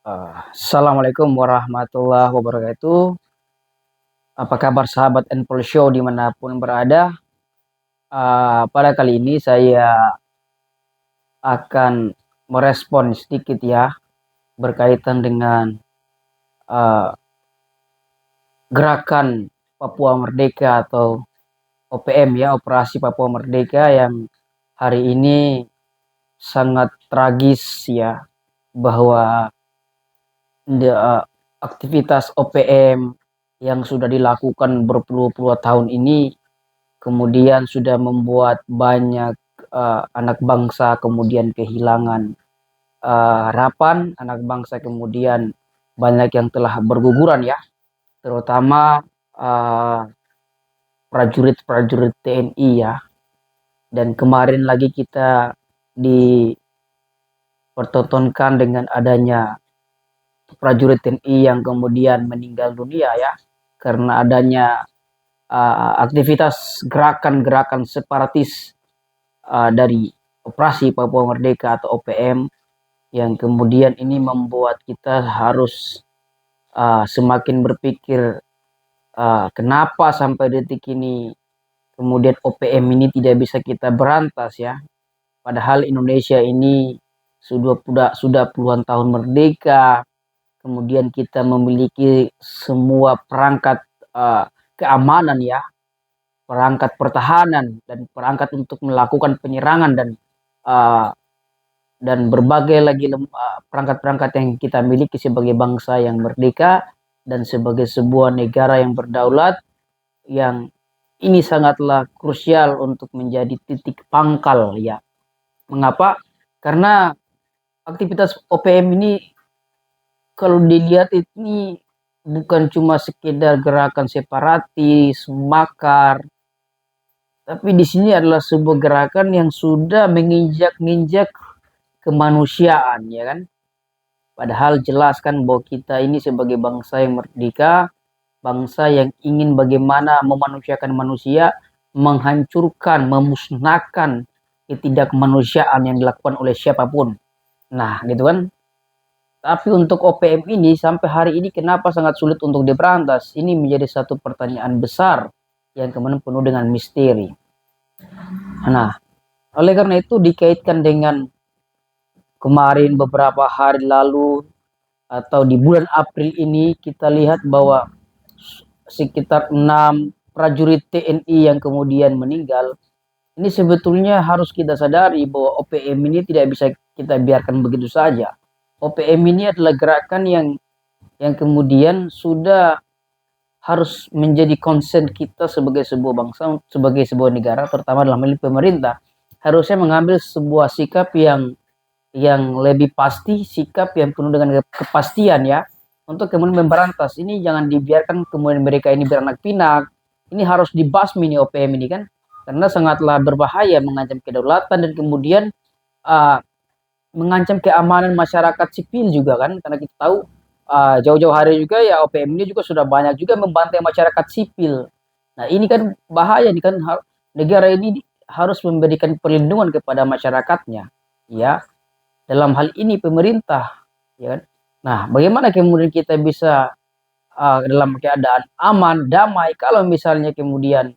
Assalamualaikum warahmatullahi wabarakatuh. Apa kabar sahabat Enpol Show dimanapun berada? Pada kali ini saya akan merespon sedikit ya berkaitan dengan uh, gerakan Papua Merdeka atau OPM ya, Operasi Papua Merdeka yang hari ini sangat tragis ya, bahwa aktivitas OPM yang sudah dilakukan berpuluh-puluh tahun ini kemudian sudah membuat banyak anak bangsa kemudian kehilangan harapan, anak bangsa kemudian banyak yang telah berguguran ya, terutama prajurit-prajurit TNI ya. Dan kemarin lagi kita dipertontonkan dengan adanya prajurit TNI yang kemudian meninggal dunia ya, karena adanya aktivitas gerakan-gerakan separatis dari Operasi Papua Merdeka atau OPM, yang kemudian ini membuat kita harus semakin berpikir kenapa sampai detik ini kemudian OPM ini tidak bisa kita berantas ya. Padahal Indonesia ini sudah puluhan tahun merdeka, kemudian kita memiliki semua perangkat keamanan ya, perangkat pertahanan dan perangkat untuk melakukan penyerangan dan berbagai lagi perangkat-perangkat yang kita miliki sebagai bangsa yang merdeka dan sebagai sebuah negara yang berdaulat, yang ini sangatlah krusial untuk menjadi titik pangkal ya. Mengapa? Karena aktivitas OPM ini kalau dilihat ini bukan cuma sekedar gerakan separatis, makar, tapi di sini adalah sebuah gerakan yang sudah menginjak-ninjak kemanusiaan ya kan. Padahal jelas kan bahwa kita ini sebagai bangsa yang merdeka, bangsa yang ingin bagaimana memanusiakan manusia, menghancurkan, memusnahkan ketidakmanusiaan yang dilakukan oleh siapapun. Nah, gitu kan. Tapi untuk OPM ini sampai hari ini kenapa sangat sulit untuk diberantas? Ini menjadi satu pertanyaan besar yang kemudian penuh dengan misteri. Nah, oleh karena itu dikaitkan dengan kemarin beberapa hari lalu atau di bulan April ini kita lihat bahwa sekitar 6 prajurit TNI yang kemudian meninggal. Ini sebetulnya harus kita sadari bahwa OPM ini tidak bisa kita biarkan begitu saja. OPM ini adalah gerakan yang kemudian sudah harus menjadi concern kita sebagai sebuah bangsa, sebagai sebuah negara, terutama dalam hal pemerintah, harusnya mengambil sebuah sikap yang lebih pasti, sikap yang penuh dengan kepastian ya, untuk kemudian memberantas. Ini jangan dibiarkan kemudian mereka ini beranak pinak. Ini harus dibasmi nih OPM ini kan, karena sangatlah berbahaya, mengancam kedaulatan dan kemudian mengancam keamanan masyarakat sipil juga kan, karena kita tahu jauh-jauh hari juga ya OPM ini juga sudah banyak juga membantai masyarakat sipil. Nah ini kan bahaya nih kan, negara ini harus memberikan perlindungan kepada masyarakatnya ya, dalam hal ini pemerintah ya kan. Nah bagaimana kemudian kita bisa dalam keadaan aman damai kalau misalnya kemudian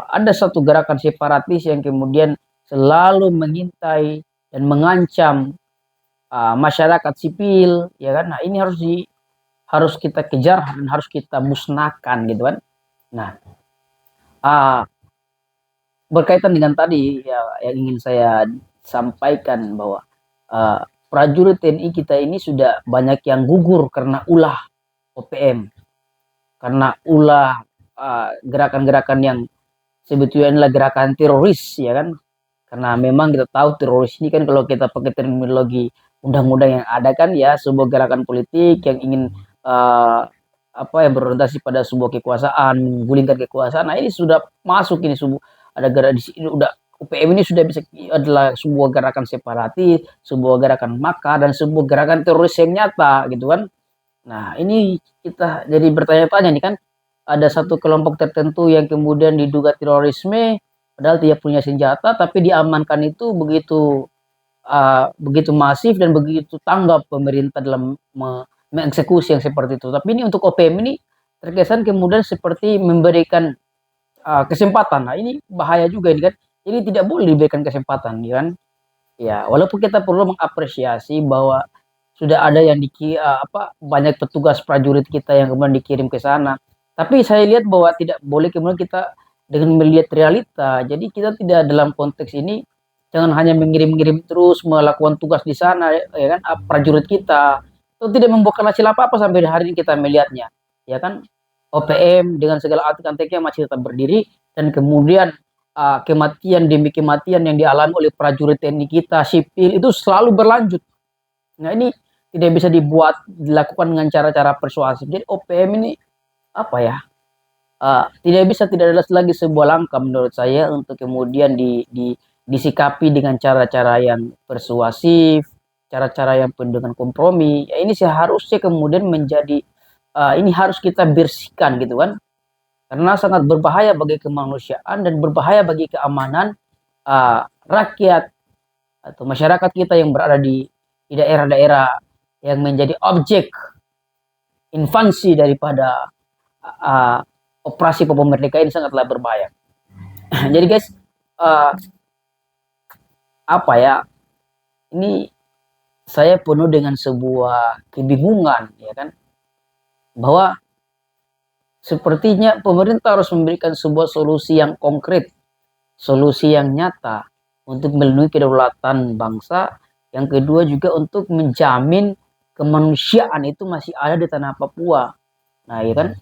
ada satu gerakan separatis yang kemudian selalu mengintai dan mengancam masyarakat sipil ya kan. Nah ini harus kita kejar dan harus kita musnahkan gitu kan. Nah berkaitan dengan tadi ya, yang ingin saya sampaikan bahwa prajurit TNI kita ini sudah banyak yang gugur karena ulah OPM, karena ulah gerakan-gerakan yang sebetulnya adalah gerakan teroris ya kan. Karena memang kita tahu teroris ini kan kalau kita pakai terminologi undang-undang yang ada kan ya, sebuah gerakan politik yang ingin berorientasi pada sebuah kekuasaan, menggulingkan kekuasaan. Nah ini sudah masuk ini ada gerakan di sini, udah UPM ini sudah bisa adalah sebuah gerakan separatis, sebuah gerakan makar dan sebuah gerakan teroris yang nyata gitu kan. Nah ini kita jadi bertanya-tanya nih kan, ada satu kelompok tertentu yang kemudian diduga terorisme padahal dia punya senjata tapi diamankan itu begitu begitu masif dan begitu tanggap pemerintah dalam mengeksekusi yang seperti itu. Tapi ini untuk OPM ini terkesan kemudian seperti memberikan kesempatan. Nah, ini bahaya juga ini kan. Ini tidak boleh diberikan kesempatan, ya kan? Ya, walaupun kita perlu mengapresiasi bahwa sudah ada yang banyak petugas prajurit kita yang kemudian dikirim ke sana. Tapi saya lihat bahwa tidak boleh kemudian kita dengan melihat realita. Jadi kita tidak dalam konteks ini jangan hanya mengirim-ngirim terus melakukan tugas di sana, ya kan? Prajurit kita itu tidak membuka hasil apa-apa sampai hari ini kita melihatnya, ya kan? OPM dengan segala antek-anteknya masih tetap berdiri dan kemudian kematian demi kematian yang dialami oleh prajurit TNI kita sipil itu selalu berlanjut. Nah, ini tidak bisa dilakukan dengan cara-cara persuasif. Jadi OPM ini apa ya? Tidak ada lagi sebuah langkah menurut saya untuk kemudian disikapi dengan cara-cara yang persuasif, cara-cara yang penuh dengan kompromi. Ya, ini seharusnya kemudian menjadi ini harus kita bersihkan gitu kan, karena sangat berbahaya bagi kemanusiaan dan berbahaya bagi keamanan rakyat atau masyarakat kita yang berada di daerah-daerah yang menjadi objek invasi daripada uh, operasi Papua Merdeka ini sangatlah berbahaya. Jadi guys, apa ya? Ini saya penuh dengan sebuah kebingungan, ya kan? Bahwa sepertinya pemerintah harus memberikan sebuah solusi yang konkret, solusi yang nyata untuk melindungi kedaulatan bangsa. Yang kedua juga untuk menjamin kemanusiaan itu masih ada di tanah Papua. Nah, ya kan?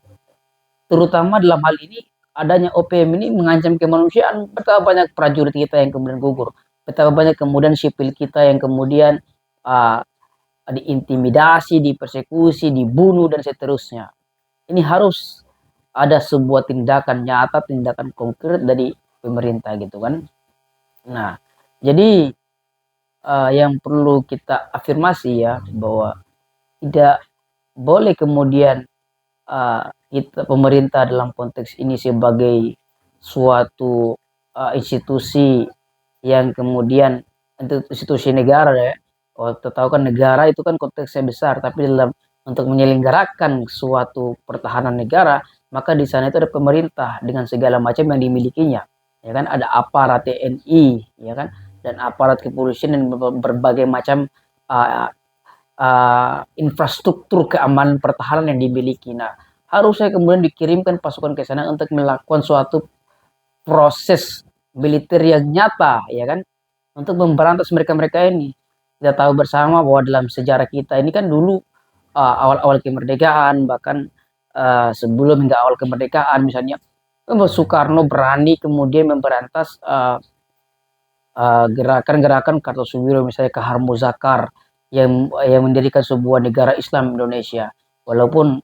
Terutama dalam hal ini adanya OPM ini mengancam kemanusiaan. Betapa banyak prajurit kita yang kemudian gugur. Betapa banyak kemudian sipil kita yang kemudian uh, diintimidasi, dipersekusi, dibunuh dan seterusnya. Ini harus ada sebuah tindakan nyata, tindakan konkret dari pemerintah gitu kan. Nah, jadi yang perlu kita afirmasi ya bahwa tidak boleh kemudian pemerintah dalam konteks ini sebagai suatu institusi yang kemudian institusi negara ya. Oh, tahu kan negara itu kan konteksnya besar, tapi dalam untuk menyelenggarakan suatu pertahanan negara, maka di sana itu ada pemerintah dengan segala macam yang dimilikinya, ya kan? Ada aparat TNI, ya kan? Dan aparat kepolisian dan berbagai macam uh, infrastruktur keamanan pertahanan yang dimiliki. Nah, harusnya kemudian dikirimkan pasukan ke sana untuk melakukan suatu proses militer yang nyata, ya kan, untuk memberantas mereka-mereka ini. Kita tahu bersama bahwa dalam sejarah kita ini kan dulu awal-awal kemerdekaan, bahkan sebelum hingga awal kemerdekaan, misalnya Soekarno berani kemudian memberantas gerakan-gerakan Kartosuwiro, misalnya Kahar Muzakar yang mendirikan sebuah negara Islam Indonesia. Walaupun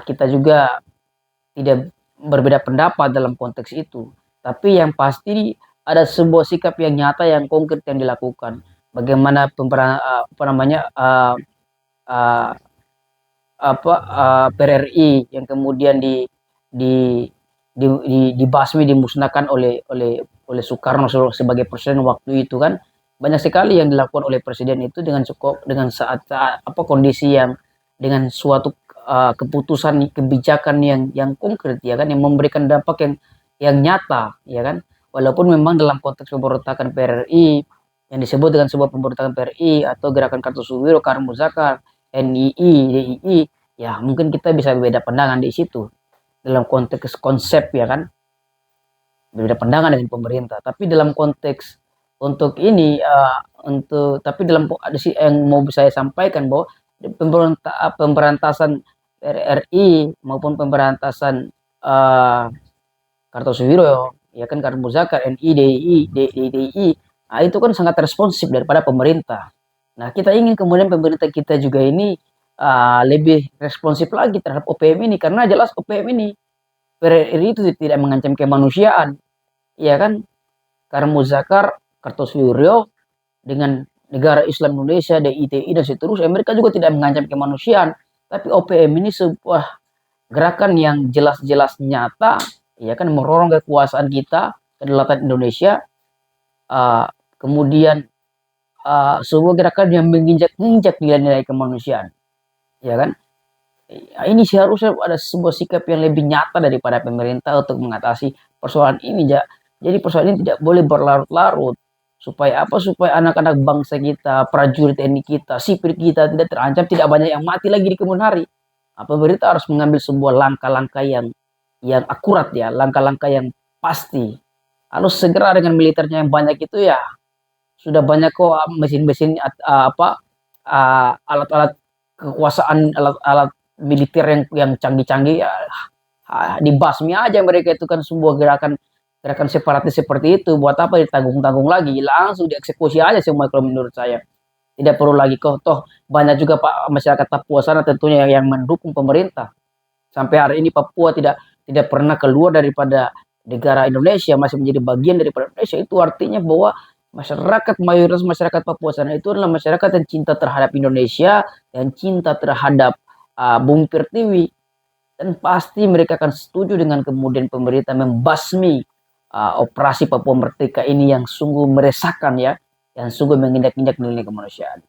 kita juga tidak berbeda pendapat dalam konteks itu, tapi yang pasti ada sebuah sikap yang nyata yang konkret yang dilakukan. Bagaimana PRRI yang kemudian dibasmi, dimusnahkan oleh Soekarno sebagai presiden waktu itu kan. Banyak sekali yang dilakukan oleh presiden itu dengan saat kondisi yang dengan suatu keputusan kebijakan yang konkret, ya kan, yang memberikan dampak yang nyata, ya kan. Walaupun memang dalam konteks pemberontakan PRRI yang disebut dengan sebuah pemberontakan PRRI atau gerakan Kartosuwiro, Kahar Muzakar, NII, DII, ya mungkin kita bisa berbeda pandangan di situ dalam konteks konsep, ya kan, berbeda pandangan dengan pemerintah. Tapi dalam konteks untuk ini tapi dalam ada sih yang mau saya sampaikan bahwa pemberantasan RRI maupun pemberantasan Kartosuwiro, ya kan, Kahar Muzakar, NII, DII, nah itu kan sangat responsif daripada pemerintah. Nah, kita ingin kemudian pemerintah kita juga ini lebih responsif lagi terhadap OPM ini, karena jelas OPM ini PRRI itu tidak mengancam kemanusiaan, ya kan. Kahar Muzakar, Kartosuwiro dengan negara Islam Indonesia, DITI dan seterusnya, mereka juga tidak mengancam kemanusiaan. Tapi OPM ini sebuah gerakan yang jelas-jelas nyata, ya kan, merorong kekuasaan kita, kedaulatan Indonesia, kemudian sebuah gerakan yang menginjak-injak nilai-nilai kemanusiaan, ya kan? Ini seharusnya ada sebuah sikap yang lebih nyata daripada pemerintah untuk mengatasi persoalan ini, ja. Jadi persoalan ini tidak boleh berlarut-larut. Supaya apa? Supaya anak-anak bangsa kita, prajurit TNI kita, sipil kita tidak terancam, tidak banyak yang mati lagi di kemudian hari. Pemerintah harus mengambil sebuah langkah-langkah yang akurat ya, langkah-langkah yang pasti. Harus segera dengan militernya yang banyak itu ya, sudah banyak kok mesin-mesin alat-alat kekuasaan, alat-alat militer yang canggih-canggih ya, dibasmi aja mereka. Itu kan sebuah gerakan gerakan separatis seperti itu. Buat apa ditanggung-tanggung lagi? Langsung dieksekusi aja semua kalau menurut saya. Tidak perlu lagi kok, toh banyak juga Pak masyarakat Papua sana tentunya yang mendukung pemerintah. Sampai hari ini Papua tidak tidak pernah keluar daripada negara Indonesia, masih menjadi bagian daripada Indonesia. Itu artinya bahwa masyarakat, mayoritas masyarakat Papua sana itu adalah masyarakat yang cinta terhadap Indonesia dan cinta terhadap Bumi Pertiwi. Dan pasti mereka akan setuju dengan kemudian pemerintah membasmi operasi Papua Merdeka ini yang sungguh meresahkan ya, yang sungguh menginjak-injak nilai kemanusiaan.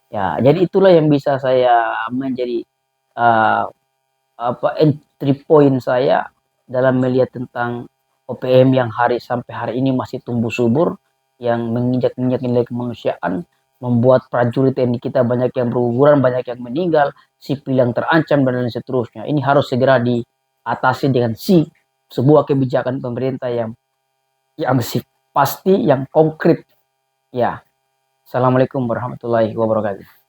Ya, jadi itulah yang bisa saya menjadi uh, entry point saya dalam melihat tentang OPM yang sampai hari ini masih tumbuh subur, yang menginjak-injak nilai kemanusiaan, membuat prajurit TNI kita banyak yang berguguran, banyak yang meninggal, sipil yang terancam dan lain seterusnya. Ini harus segera diatasi dengan sebuah kebijakan pemerintah yang pasti, yang konkret. Ya. Assalamualaikum warahmatullahi wabarakatuh.